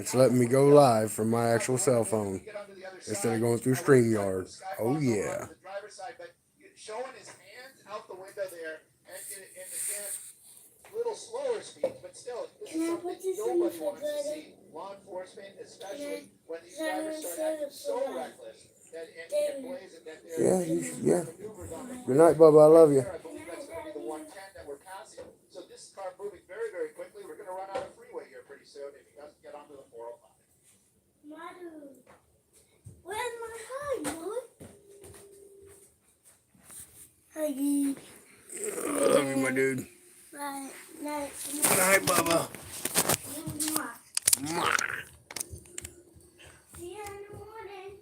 It's letting me go live from my actual cell phone instead of going through Streamyard. Oh yeah. Showing his hands out the window there, and again, little slower speeds, but still, this is something nobody wants to see. Law enforcement, especially when these drivers start acting so reckless that and blazing that Yeah, yeah. maneuvers on the Good freeway. night, Bubba. I love you. There, I believe that's going to be the 110 that we're passing. So this car moving very, very quickly. We're going to run out of freeway here pretty soon if he doesn't get onto the 405. Madu, where's my hug, Mom? Huggy. I love you, my dude. Night, night, Good night, Bubba. Mwah. See you in the morning.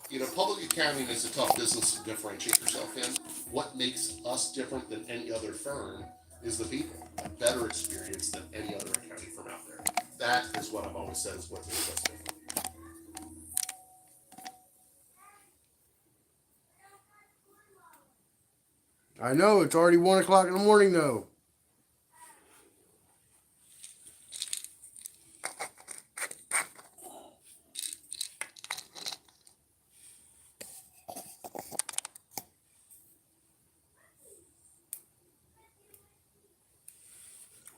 You know, public accounting is a tough business to differentiate yourself in. What makes us different than any other firm is the people. A better experience than any other accounting firm out there. That is what I've always said is what makes us different. I know, it's already 1 o'clock in the morning, though.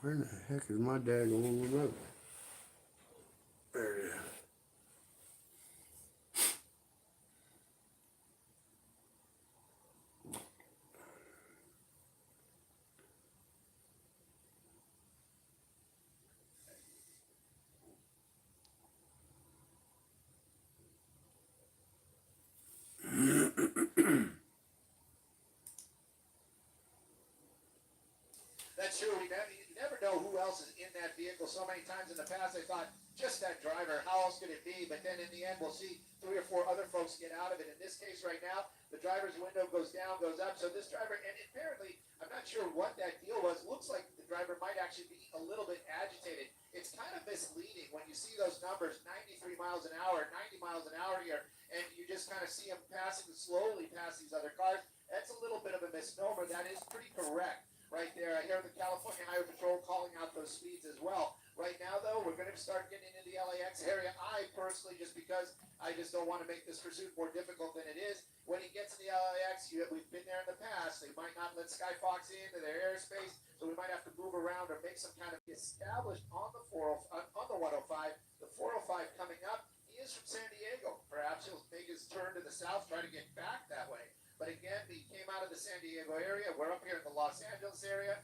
Where in the heck is my daggone remote? There it is. That's true. You never know who else is in that vehicle. So many times in the past, I thought, just that driver, how else could it be? But then in the end, we'll see 3 or 4 other folks get out of it. In this case right now, the driver's window goes down, goes up. So this driver, and apparently, I'm not sure what that deal was. Looks like the driver might actually be a little bit agitated. It's kind of misleading when you see those numbers, 93 miles an hour, 90 miles an hour here, and you just kind of see him passing slowly past these other cars. That's a little bit of a misnomer. That is pretty correct. Right there, I hear the California Highway Patrol calling out those speeds as well. Right now, though, we're going to start getting into the LAX area. I personally, just because I just don't want to make this pursuit more difficult than it is, when he gets in the LAX, we've been there in the past. They might not let Skyfox into their airspace, so we might have to move around or make some kind of established on the 105. The 405 coming up. He is from San Diego. Perhaps he'll make his turn to the south, try to get back that way. But again, he came out of the San Diego area. We're up here in the Los Angeles area.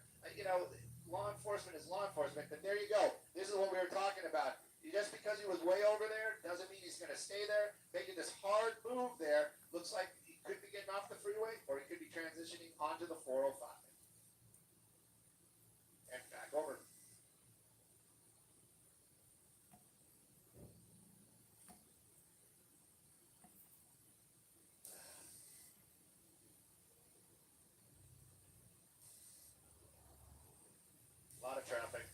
Law enforcement is law enforcement. But there you go. This is what we were talking about. Just because he was way over there doesn't mean he's going to stay there. Making this hard move there looks like he could be getting off the freeway or he could be transitioning onto the 405. And back over. A lot of traffic.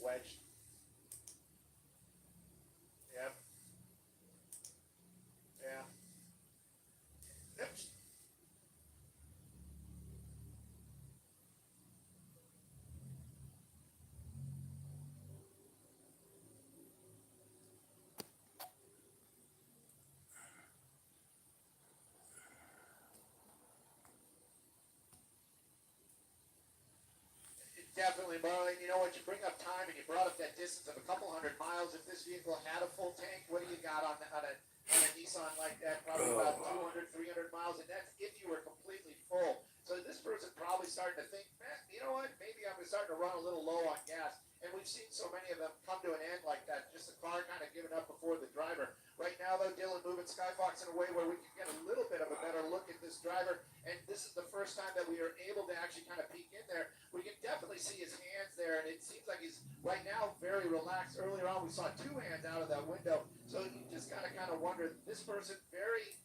Wedged. Yep. Yeah. Oops. Definitely, Marlon. You know what? You bring up time and you brought up that distance of a couple hundred miles. If this vehicle had a full tank, what do you got on a Nissan like that? Probably about 200, 300 miles, and that's if you were completely full. So this person probably starting to think, man, you know what? Maybe I'm starting to run a little low on gas. And we've seen so many of them come to an end like that. Just the car kind of giving up before the driver. Right now, though, Dylan moving Skyfox in a way where we can get a little bit of a better look at this driver. And this is the first time that we are able to actually kind of peek in there. We can definitely see his hands there, and it seems like he's right now very relaxed. Earlier on, we saw 2 hands out of that window. So you just kind of wonder, this person very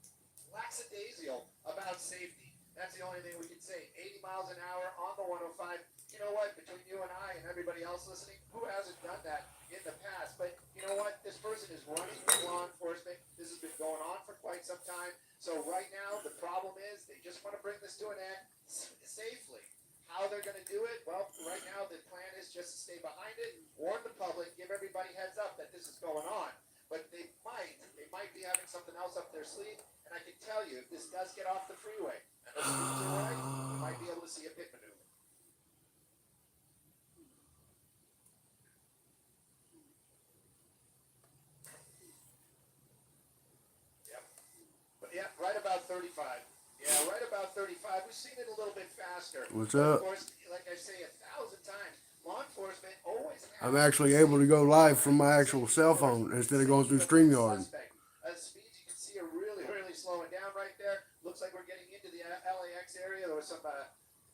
lackadaisical about safety. That's the only thing we can say. 80 miles an hour on the 105. You know what? Between you and I and everybody else listening, who hasn't done that in the past? But you know what? This person is running with law enforcement. This has been going on for quite some time. So right now, the problem is they just want to bring this to an end safely. How they're going to do it? Well, right now the plan is just to stay behind it, warn the public, give everybody their sleeve. And I can tell you, if this does get off the freeway and those speeds are right, we might be able to see a pit maneuver. Yep. But yeah, right about 35. Yeah, right about 35. We've seen it a little bit faster. What's But up? of course, like I say 1,000 times, law enforcement always has I'm actually able to go live from my actual cell phone instead of going through Streamyard. Speeds you can see are really, really slowing down right there. Looks like we're getting into the LAX area. There was some,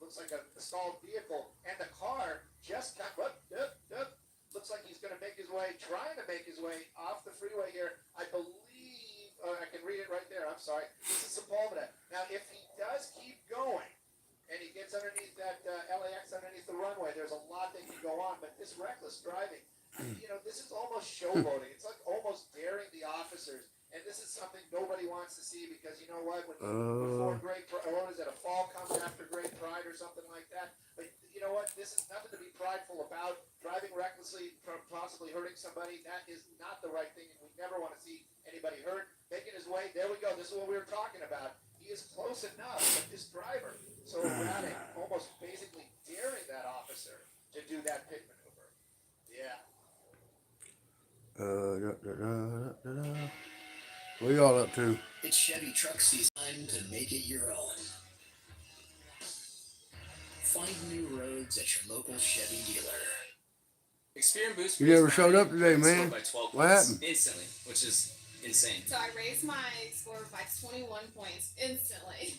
looks like a stalled vehicle, and the car just got, looks like he's going to make his way, trying to make his way off the freeway here. I believe, I can read it right there. I'm sorry. This is Sepulveda. Now, if he does keep going, and he gets underneath that LAX, underneath the runway, there's a lot that can go on. But this reckless driving, you know, this is almost showboating. It's like almost daring the officers. And this is something nobody wants to see because you know what? Before great pride, what is it? A fall comes after great pride or something like that. But you know what? This is nothing to be prideful about. Driving recklessly, possibly hurting somebody, that is not the right thing. And we never want to see anybody hurt. Making his way, there we go. This is what we were talking about. He is close enough, but this driver, so erratic, almost basically daring that officer to do that pit maneuver. Yeah. What y'all up to? It's Chevy truck season. Time to make it your own. Find new roads at your local Chevy dealer. Experian Boost. You never showed up today, raised my man. score by 12 What points happened? Instantly, which is insane. So I raised my score by 21 points instantly.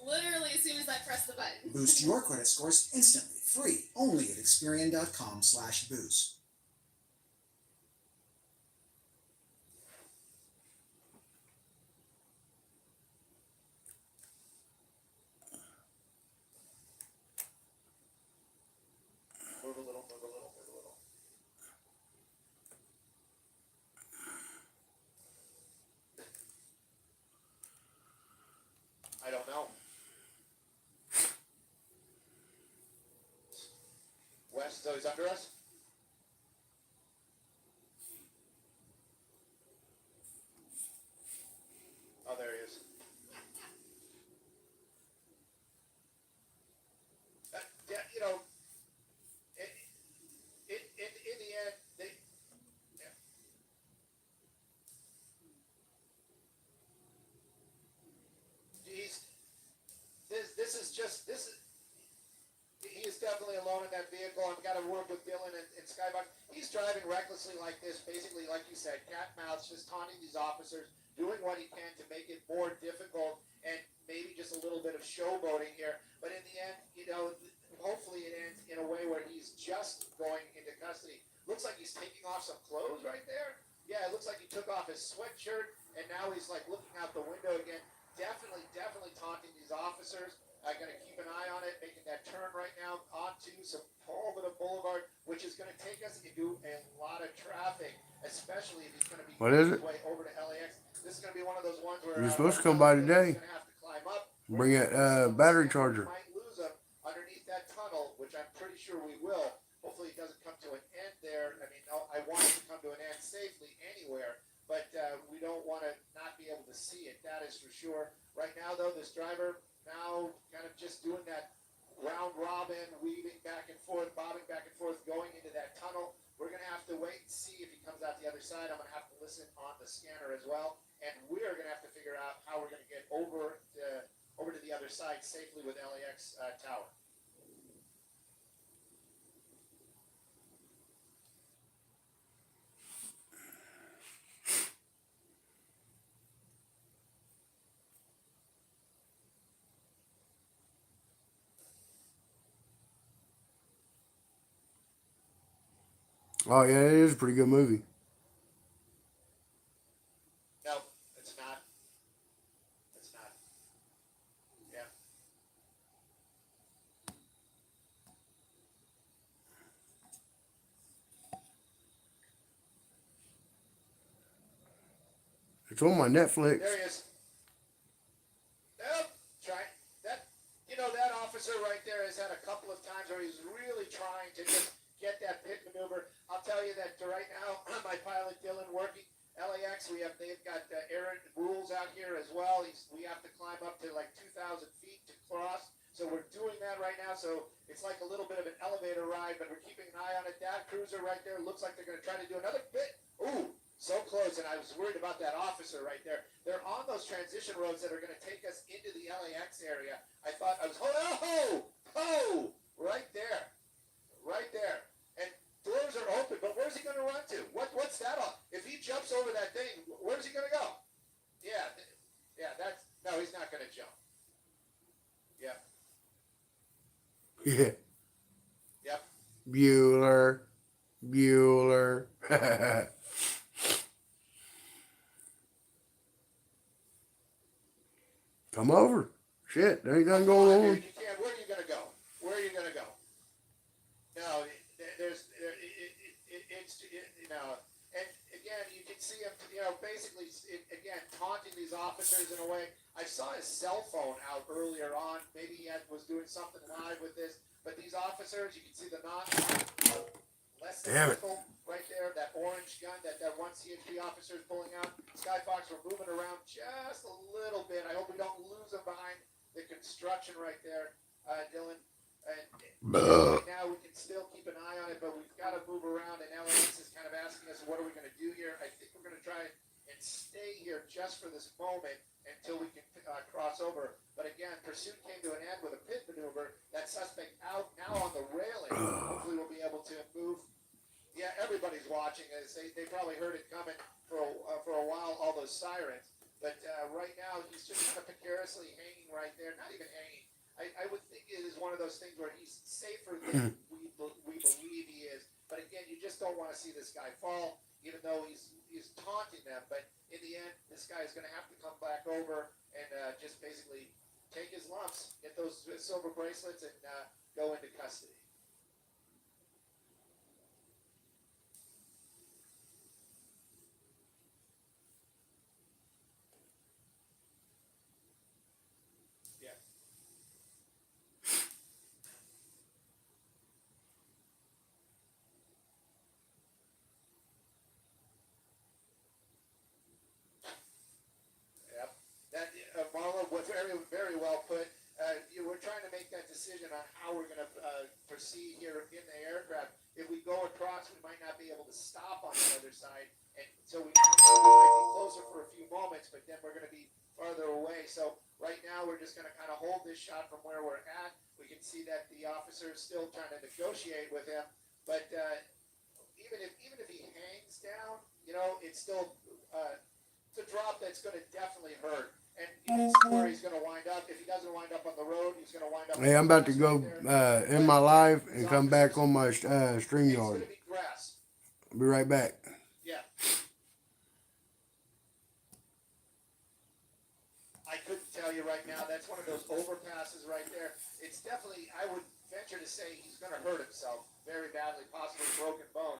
Literally as soon as I pressed the button. Boost your credit scores instantly, free, only at Experian.com/boost. Move a little, move a little, move a little. I don't know. West, so he's under us? Oh, there he is. Yeah, you know, in the end, they, yeah. This is just, he is definitely alone in that vehicle. I've got to work with Dylan and Skybox. He's driving recklessly like this, basically, like you said, cat and mouse, just taunting these officers, doing what he can to make it more difficult, and maybe just a little bit of showboating here. But in the end, you know, hopefully it ends in a way where he's just going into custody. Looks like he's taking off some clothes right there. Yeah, it looks like he took off his sweatshirt, and now he's like looking out the window again. Definitely taunting these officers. I got to keep an eye on it, making that turn right now onto Sepulveda Boulevard, which is going to take us into a lot of traffic, especially if he's going to be What is it? his way over to LAX. This is going to be one of those ones where You're supposed to come by today. He's going to have to climb up. Bring that battery charger. We might lose him underneath that tunnel, which I'm pretty sure we will. Hopefully it doesn't come to an end there. I mean, I want it to come to an end safely anywhere, but we don't want to not be able to see it. That is for sure. Right now, though, this driver now kind of just doing that round robin, weaving back and forth, bobbing back and forth, going into that tunnel. We're going to have to wait and see if he comes out the other side. I'm going to have to listen on the scanner as well, and we're going to have to figure out how we're going to get over to the other side safely with LAX Tower. Oh yeah, it is a pretty good movie. No, it's not. It's not. Yeah. It's on my Netflix. There he is. Nope. Try that. You know, that officer right there has had a couple of times where he's really trying to just get that pit maneuver. I'll tell you that right now, my pilot Dylan working LAX, they've got air rules out here as well. We have to climb up to like 2,000 feet to cross. So we're doing that right now. So it's like a little bit of an elevator ride, but we're keeping an eye on it. That cruiser right there looks like they're going to try to do another bit. Ooh, so close. And I was worried about that officer right there. They're on those transition roads that are going to take us into the LAX area. I thought I was, right there. Right there. And doors are open, but where's he going to run to? What's that on? If he jumps over that thing, where's he going to go? Yeah, no, he's not going to jump. Yeah. Yeah. Yep. Bueller. Come over. Shit, there ain't nothing going on. Dude, you can't. Where are you going to go? Where are you going to go? No, you know, and again, you can see him, you know, basically, again, taunting these officers in a way. I saw his cell phone out earlier on. Maybe he was doing something live with this. But these officers, you can see the less than Damn it. rifle right there, that orange gun that one CHP officer is pulling out. Skyfox, we're moving around just a little bit. I hope we don't lose them behind the construction right there, Dylan. And right now we can still keep an eye on it, but we've got to move around. And LAX is kind of asking us, what are we going to do here? I think we're going to try and stay here just for this moment until we can cross over. But again, pursuit came to an end with a pit maneuver. That suspect out now on the railing. Hopefully we'll be able to move. Yeah, everybody's watching this. They probably heard it coming for a while, all those sirens. But right now he's just kind of precariously hanging right there. Not even hanging. I would think it is one of those things where he's safer than we believe he is. But again, you just don't want to see this guy fall, even though he's taunting them. But in the end, this guy is going to have to come back over and just basically take his lumps, get those silver bracelets, and go into custody. Marla, very well put. We're trying to make that decision on how we're going to proceed here in the aircraft. If we go across, we might not be able to stop on the other side, and so we might be closer for a few moments, but then we're going to be farther away. So right now, we're just going to kind of hold this shot from where we're at. We can see that the officer is still trying to negotiate with him, but even if he hangs down, you know, it's still it's a drop that's going to definitely hurt. And you can see where he's going to wind up. If he doesn't wind up on the road, he's going to wind up. Hey, I'm about to go end my live and come back on my Streamyard. I'll be right back. Yeah. I couldn't tell you right now. That's one of those overpasses right there. It's definitely, I would venture to say he's going to hurt himself very badly, possibly broken bone.